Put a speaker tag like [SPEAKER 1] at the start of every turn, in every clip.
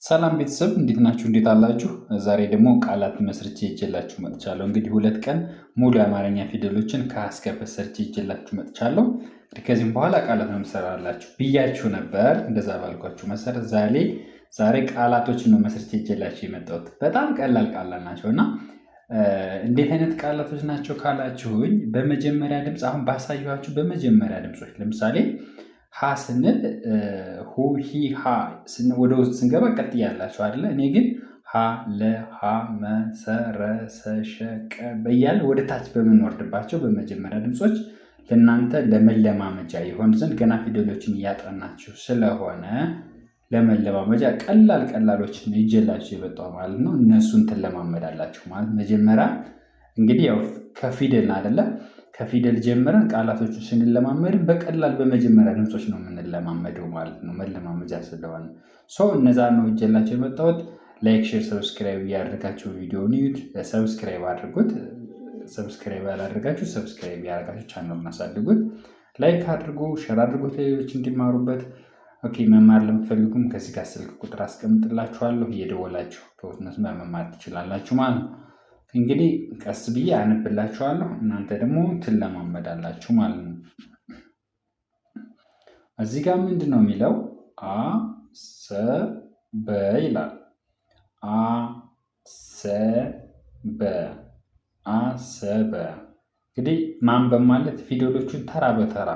[SPEAKER 1] ሰላም ቤተሰብ እንዴት ናችሁ? እንዴት አላችሁ? ዛሬ ደግሞ ቃላት መስርቼ ይዤላችሁ መጥቻለሁ። እንግዲህ 2 ቀን ሙሉ የአማርኛ ፊደሎችን ከሀ እስከ ፐ ሰርቼ ይዤላችሁ መጥቻለሁ። እንግዲህ ከዚህም በኋላ ቃላት ነው የምሰራላችሁ ብያችሁ ነበር። እንደዛ ባልኳችሁ መሰረት ዛሬ ቃላቶችን ነው መስርቼ ይዤላችሁ የመጣሁት። በጣም ቀላል ቃላት ናቸው እና እንዴት አይነት ቃላቶች ናቸው ካላችሁኝ፣ በመጀመሪያ ድምፅ አሁን ባሳየኋችሁ በመጀመሪያ ድምጾች ለምሳሌ ሀ ስንል ሁ ሂ ሃ ወደ ውስጥ ስንገባ ቀጥ ያላችሁ አይደለ? እኔ ግን ሀ ለ ሀ መ ሰ ረ ሰ ሸ ቀ በያል ወደ ታች በምንወርድባቸው በመጀመሪያ ድምጾች ለእናንተ ለመለማመጃ ይሆን ዘንድ ገና ፊደሎችን እያጠናችሁ ስለሆነ ለመለማመጃ ቀላሎችን ይዤላችሁ የመጣሁ ማለት ነው። እነሱን ትለማመዳላችሁ ማለት መጀመሪያ እንግዲህ ያው ከፊደል አይደለ? ከፊደል ጀምረን ቃላቶቹን ስንለማመድ በቀላል በመጀመሪያ ድምጾች ነው የምንለማመደው ማለት ነው። መለማመጃ ስለሆነ እነዛ ነው ይዤላችሁ የመጣሁት። ላይክ፣ ሼር፣ ሰብስክራይብ እያደረጋችሁ ቪዲዮውን እዩት። ሰብስክራይብ አድርጉት። ሰብስክራይብ ያላደረጋችሁ ሰብስክራይብ ያደርጋችሁ ቻናሉን አሳድጉት። ላይክ አድርጉ፣ ሼር አድርጉት ለሌሎች እንዲማሩበት። ኦኬ፣ መማር ለምትፈልጉም ከዚህ ጋር ስልክ ቁጥር አስቀምጥላችኋለሁ። እየደወላችሁ በውስጥ መማር ትችላላችሁ ማለት ነው። እንግዲህ ቀስ ብዬ አነብላችኋለሁ፣ እናንተ ደግሞ ትለማመዳላችሁ ማለት ነው። እዚህ ጋር ምንድን ነው የሚለው? አሰበ ይላል። አሰበ። እንግዲህ ማንበብ ማለት ፊደሎቹን ተራ በተራ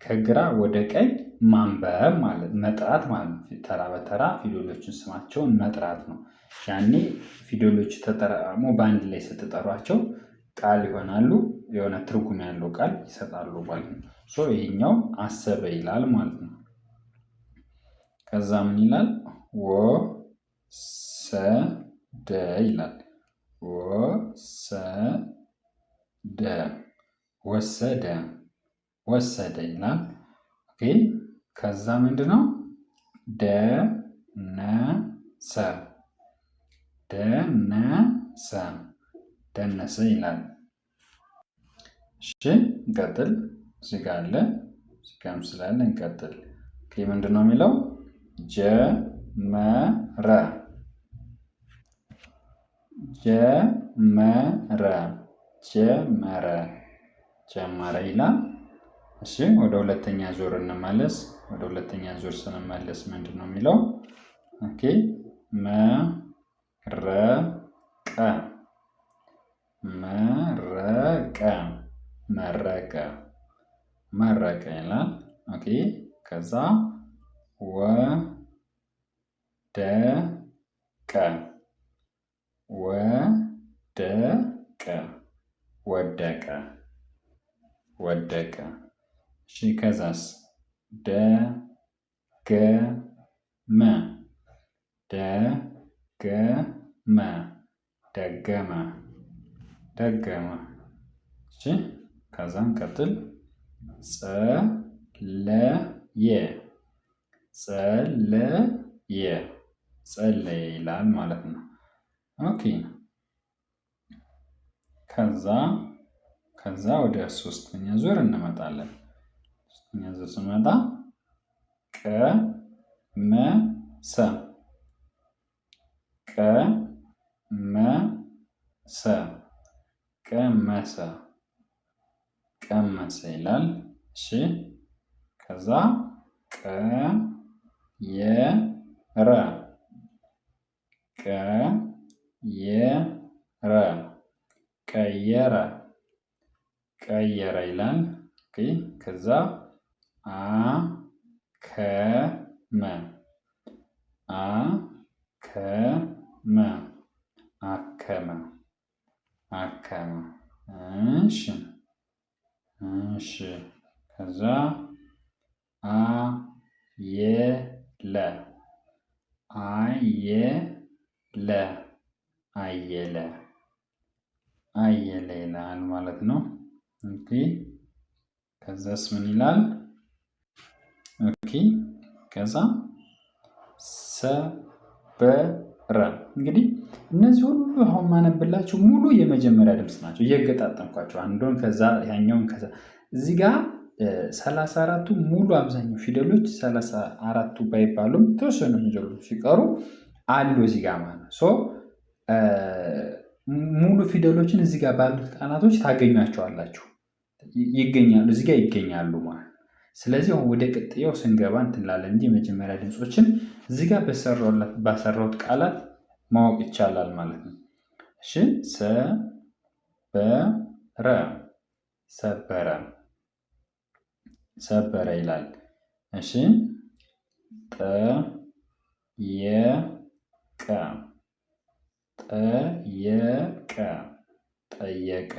[SPEAKER 1] ከግራ ወደ ቀኝ ማንበብ ማለት መጥራት ማለት ነው። ተራ በተራ ፊደሎችን ስማቸውን መጥራት ነው። ያኔ ፊደሎች ተጠራቅሞ በአንድ ላይ ስትጠሯቸው ቃል ይሆናሉ። የሆነ ትርጉም ያለው ቃል ይሰጣሉ ማለት ነው። ይሄኛው አሰበ ይላል ማለት ነው። ከዛ ምን ይላል? ወሰደ ይላል። ወሰደ ይላል። ኦኬ። ከዛ ምንድነው? ደነሰ ይላል። እሺ እንቀጥል። እዚህ ጋር አለ፣ እዚህ ጋርም ስላለ እንቀጥል። ምንድን ነው የሚለው? ጀመረ ይላል። እሺ ወደ ሁለተኛ ዙር እንመለስ። ወደ ሁለተኛ ዙር ስንመለስ ምንድን ነው የሚለው? ኦኬ መረቀ ይላል። ኦኬ ከዛ ወደቀ። እሺ ከዛስ? ደገመ። እሺ ከዛም ቀጥል። ጸለየ ይላል ማለት ነው። ኦኬ ከዛ ወደ ሶስተኛ ዙር እንመጣለን። ሶስተኛ ዙር ስንመጣ ቀመሰ ይላል። እሺ ከዛ ቀየረ ይላል። ከዛ አከመ እሺ ከዛ አየለ ይላል ማለት ነው። ኦኬ ከዛስ ምን ይላል? ኦኬ ከዛ ሰበረ። እንግዲህ እነዚህ ሁሉ አሁን ማነብላችሁ ሙሉ የመጀመሪያ ድምፅ ናቸው። እየገጣጠምኳቸው አንዱን ከዛ ያኛውን ከዛ እዚህ ጋር 34ቱ ሙሉ አብዛኛው ፊደሎች 34ቱ ባይባሉም የተወሰኑ ፊደሎች ሲቀሩ አሉ እዚህ ጋር ማለት ነው። ሙሉ ፊደሎችን እዚህ ጋር ባሉት ቃላቶች ታገኟቸዋላችሁ፣ ይገኛሉ፣ እዚህ ጋር ይገኛሉ ማለት ነው። ስለዚህ አሁን ወደ ቅጥያው ስንገባ እንትላለን እንጂ የመጀመሪያ ድምፆችን እዚህ ጋር ባሰራሁት ቃላት ማወቅ ይቻላል ማለት ነው። እሺ ሰበረ፣ ሰበረ፣ ሰበረ ይላል። እሺ ጠየቀ፣ ጠየቀ፣ ጠየቀ፣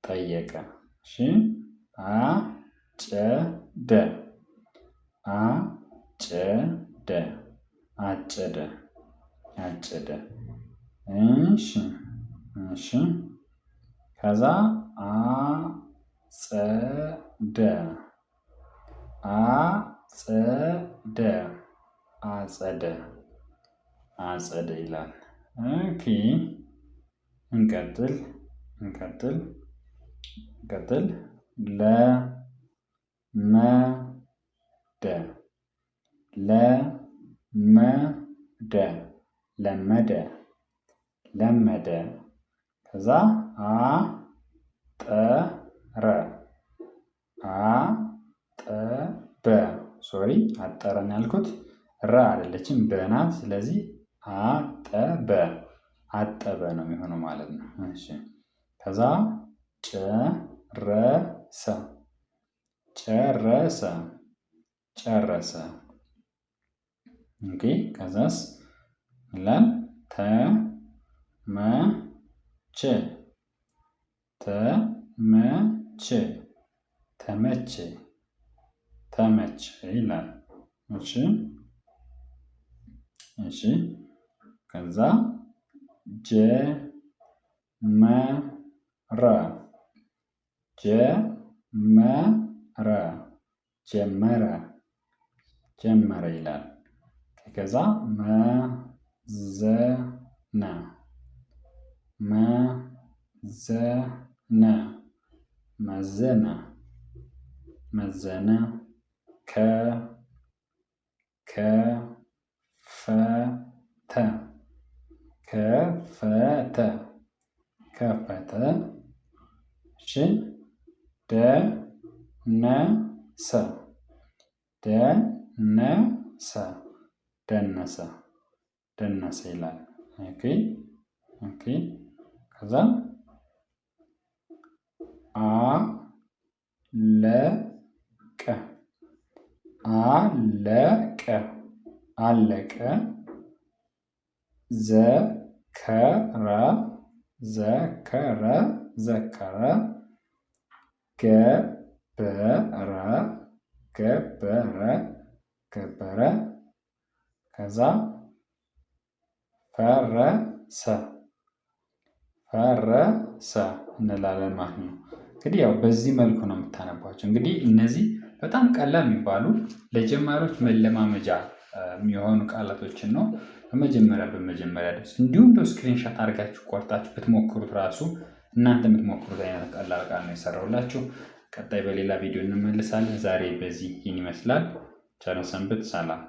[SPEAKER 1] ጠየቀ። እሺ አጨደ፣ አጨደ፣ አጨደ፣ አጨደ። እሺ እሺ ከዛ አጸደ፣ አጸደ፣ አጸደ፣ አጸደ ይላል። ኦኬ እንቀጥል፣ እንቀጥል፣ እንቀጥል። ለመደ፣ ለመደ፣ ለመደ፣ ለመደ። ከዛ አጠረ፣ አጠበ፣ ሶሪ አጠረን ያልኩት ረ አይደለችም በናት። ስለዚህ አጠበ፣ አጠበ ነው የሚሆነው ማለት ነው። እሺ ከዛ ጨረሰ፣ ጨረሰ፣ ጨረሰ። ኦኬ ከዛስ ይላል ተመቸ፣ ተመቸ፣ ተመቸ፣ ተመቸ ይላል። እሺ እሺ ከዛ ጀመረ፣ ጀመረ፣ ጀመረ፣ ጀመረ ይላል። ከዛ መዘነ፣ መዘነ፣ መዘነ፣ መዘነ። ከፈተ፣ ከፈተ፣ ከፈተ። እሺ ደነሰ፣ ደነሰ፣ ደነሰ፣ ደነሰ ይላል። ኦኬ ኦኬ ከዛ አለቀ፣ አለቀ፣ አለቀ። ዘከረ፣ ዘከረ፣ ዘከረ። ገበረ፣ ገበረ፣ ገበረ። ከዛ ፈረሰ፣ ፈረሰ እንላለን ማለት ነው። እንግዲህ ያው በዚህ መልኩ ነው የምታነቧቸው። እንግዲህ እነዚህ በጣም ቀላል የሚባሉ ለጀማሪዎች መለማመጃ የሚሆኑ ቃላቶችን ነው በመጀመሪያ ድምፅ እንዲሁም ስክሪንሻት አድርጋችሁ ቆርጣችሁ ብትሞክሩት ራሱ እናንተ የምትሞክሩት አይነት ቀላል ቃል ነው የሰራሁላችሁ። ቀጣይ በሌላ ቪዲዮ እንመልሳለን። ዛሬ በዚህ ይህን ይመስላል። ቸር ሰንብቱ። ሰላም